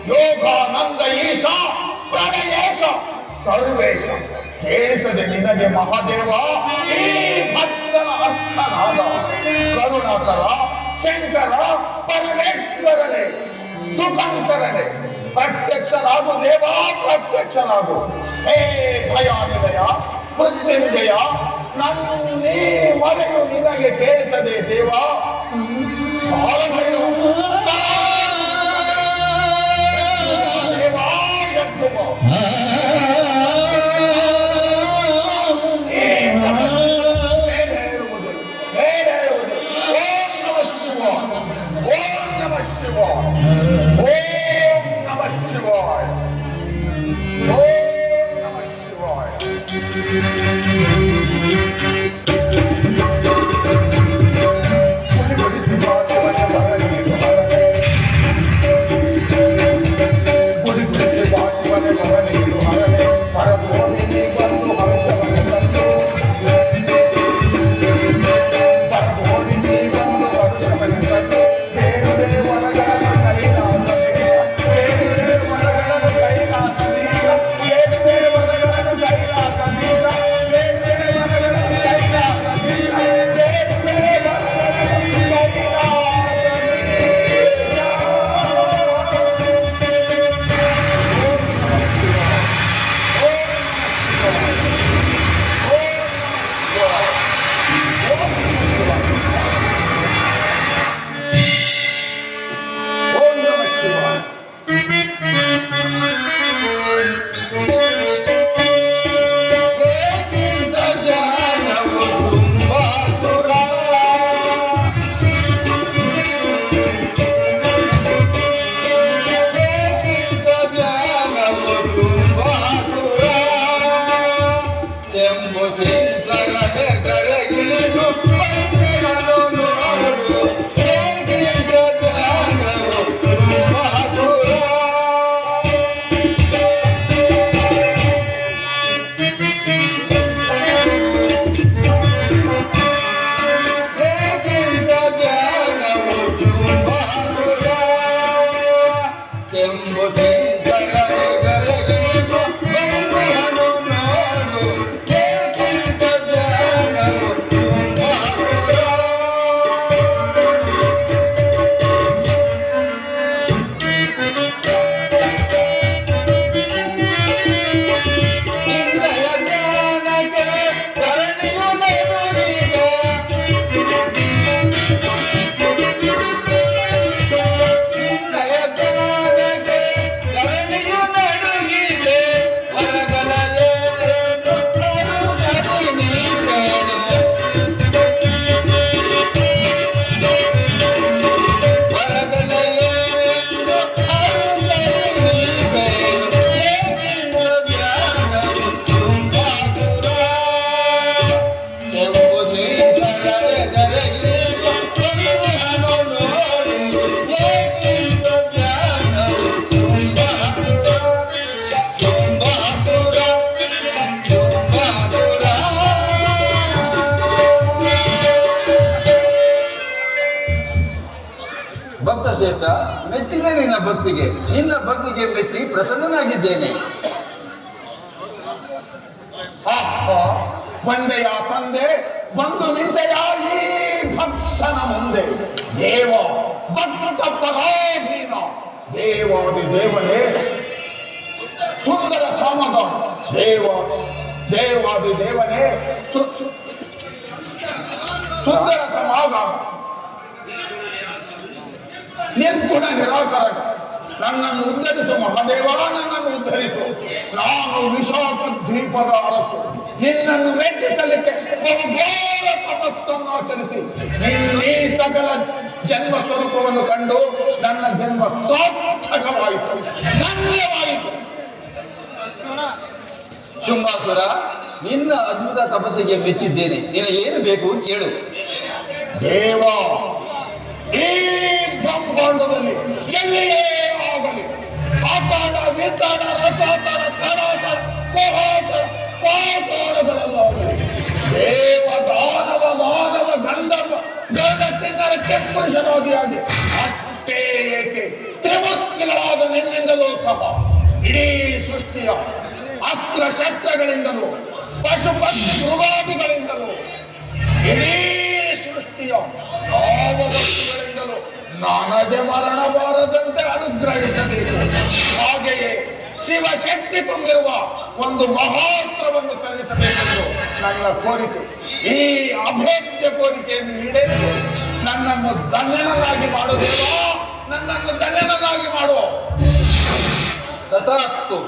ಯೋಗಾನಂದ ಈಶ ಪ್ರಣಯೇಶ ಸರ್ವೇಶ ಕೇಳಿಸದೆ ನಿನಗೆ ಮಹಾದೇವ ಈ ಭಕ್ತನ ಅರ್ಥನಾದ ಕರುಣಾಕರ ಶಂಕರ ಪರಮೇಶ್ವರನೇ ಸುಖಂಕರನೇ ಪ್ರತ್ಯಕ್ಷನಾಗು ದೇವ ಪ್ರತ್ಯಕ್ಷನಾಗು. ಹೇ ಭಯಾನಿದಯ ಮೃತ್ಯುಂಜಯ ನನ್ನೀ ಮರೆಯು ನಿನಗೆ ಕೇಳಿಸದೆ ದೇವ ಶ್ರೇಷ್ಠ, ಮೆಚ್ಚಿದೆ ನಿನ್ನ ಭಕ್ತಿಗೆ ಮೆಚ್ಚಿ ಪ್ರಸನ್ನನಾಗಿದ್ದೇನೆ. ಬಂದೆಯ ತಂದೆ ಬಂದು ನಿಂತೆಯ ಈ ಭಕ್ತನ ಮುಂದೆ ದೇವ ಭಕ್ತ ಪರಾಧೀನ ದೇವಾದಿ ದೇವನೇ ಸುಂದರ ಸಮಾಧಾನ ದೇವಾದಿ ದೇವನೇ ಸುಂದರ ಸಮಾಧಾನ ನಿರ್ಗುಣ ನಿರಾಕರಣ. ನನ್ನನ್ನು ಉದ್ಧರಿಸು ಮಹಾದೇವ, ನನ್ನನ್ನು ಉದ್ಧರಿಸು. ನಾನು ವಿಶಾಖ ದ್ವೀಪದ ಅರಸು. ನಿನ್ನನ್ನು ಮೆಚ್ಚಿಸಲಿಕ್ಕೆ ಬಹುಘೋರ ತಪಸ್ಸನ್ನು ಆಚರಿಸಿ ನಿನ್ನೀ ಸಕಲ ಜನ್ಮ ಸ್ವರೂಪವನ್ನು ಕಂಡು ನನ್ನ ಜನ್ಮ ಸಾರ್ಥಕವಾಯಿತು, ಧನ್ಯವಾಯಿತು. ಶುಂಭಾಸುರ, ನಿನ್ನ ಅದ್ಭುತ ತಪಸ್ಸಿಗೆ ಮೆಚ್ಚಿದ್ದೇನೆ. ನಿನಗೇನು ಬೇಕು ಕೇಳು. ದೇವ, ಈ ಬ್ರಹ್ಮಾಂಡದಲ್ಲಿ ಎಲ್ಲಿಯೇ ಆಗಲಿ ಆಕಾಳ ವಿತಾಳ ರಸಾತಳ ತರಾಸ ಪಾತಾಳಗಳಲ್ಲಾಗಲಿ ದೇವ ದಾನವ ಮಾನವ ಗಂಧರ್ವ ಗಣಕಿನ್ನರ ಕೆಂಪುರುಷರಾದಿಯಾಗಿ ಅಷ್ಟೇ ಏಕೆ ತ್ರಿಮೂರ್ತಿಗಳಾದ ನಿನ್ನಿಂದಲೂ ಸಹ ಇಡೀ ಸೃಷ್ಟಿಯ ಅಸ್ತ್ರ ಶಸ್ತ್ರಗಳಿಂದಲೂ ಪಶು ಪಕ್ಷಿ ಮೃಗಾದಿಗಳಿಂದಲೂ ಇಡೀ ಸೃಷ್ಟಿಯ ಯಾವ ವಸ್ತುಗಳಿಂದಲೂ ನನಗೆ ಮರಣ ಬಾರದಂತೆ ಅನುಗ್ರಹಿಸಬೇಕು. ಹಾಗೆಯೇ ಶಿವಶಕ್ತಿ ತುಂಬಿರುವ ಒಂದು ಮಹಾಸ್ತ್ರವನ್ನು ಸಲ್ಲಿಸಬೇಕೆಂದು ನನ್ನ ಕೋರಿಕೆ. ಈ ಅಭೇದ್ಯ ಕೋರಿಕೆಯನ್ನು ಈಡೇರಿಸಿ ನನ್ನನ್ನು ಧನ್ಯನನ್ನಾಗಿ ಮಾಡುವುದೇನೋ, ನನ್ನನ್ನು ಧನ್ಯನನ್ನಾಗಿ ಮಾಡುವ. ತಥಾಸ್ತು.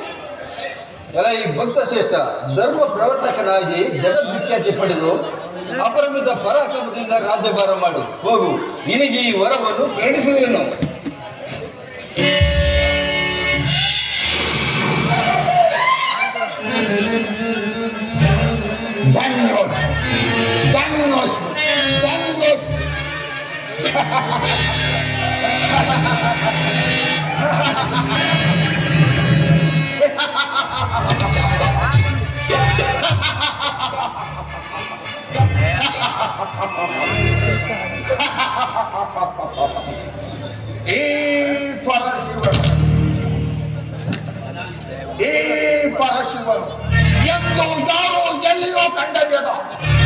ಎಲ್ಲ ಈ ಭಕ್ತ ಶ್ರೇಷ್ಠ ಧರ್ಮ ಪ್ರವರ್ತಕನಾಗಿ ಜಗದ್ವಿಖ್ಯಾತಿ ಪಡೆದು ಅಪರಿಮಿತ ಪರಾಕ್ರಮದಿಂದ ರಾಜ್ಯಭಾರ ಮಾಡು. ಹೋಗು, ನಿನಗೆ ಈ ವರವನ್ನು ಕೇಳಿಸುವೆನು. ಈ ಪರಶಿವನು ಎಂದು ಯಾರೋ ಎಲ್ಲಿಯೋ ಕಂಡರಿಯದ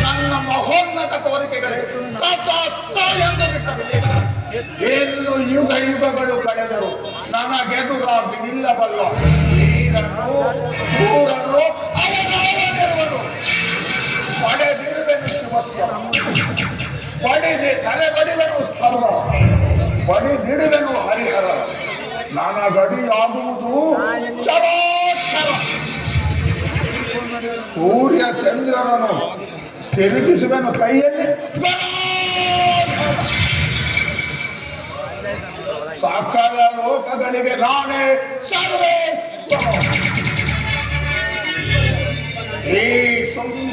ನನ್ನ ಮಹೋನ್ನತ ಕೋರಿಕೆಗಳಿಗೆ ತಥಾಸ್ತು ಎಂದು ಬಿಟ್ಟರು. ಇನ್ನು ಯುಗ ಯುಗಗಳು ಕಳೆದರು ನನಗೆದುರಾಗಿ ನಿಲ್ಲಬಲ್ಲ ನೀರನ್ನು ಸೂರನ್ನು ಅವನವನೆರುವರು ಪಡೆದಿರುವೆನು ಶಿವಸ್ವ, ತಲೆ ಬಡಿವೆನು ಸರ್ವ, ಬಡಿದಿಡುವೆನು ಹರಿಹರ. ನನಗಡಿಯಾಗುವುದು ಚರಾಚರ. ಸೂರ್ಯ ಚಂದ್ರನನ್ನು ತಿರುಗಿಸುವೆನು ಕೈಯಲ್ಲಿ, ಸಕಲ ಲೋಕಗಳಿಗೆ ನಾನೇ ಸರ್ವೇಶ್ವರ. ಈ ಶುಂಭ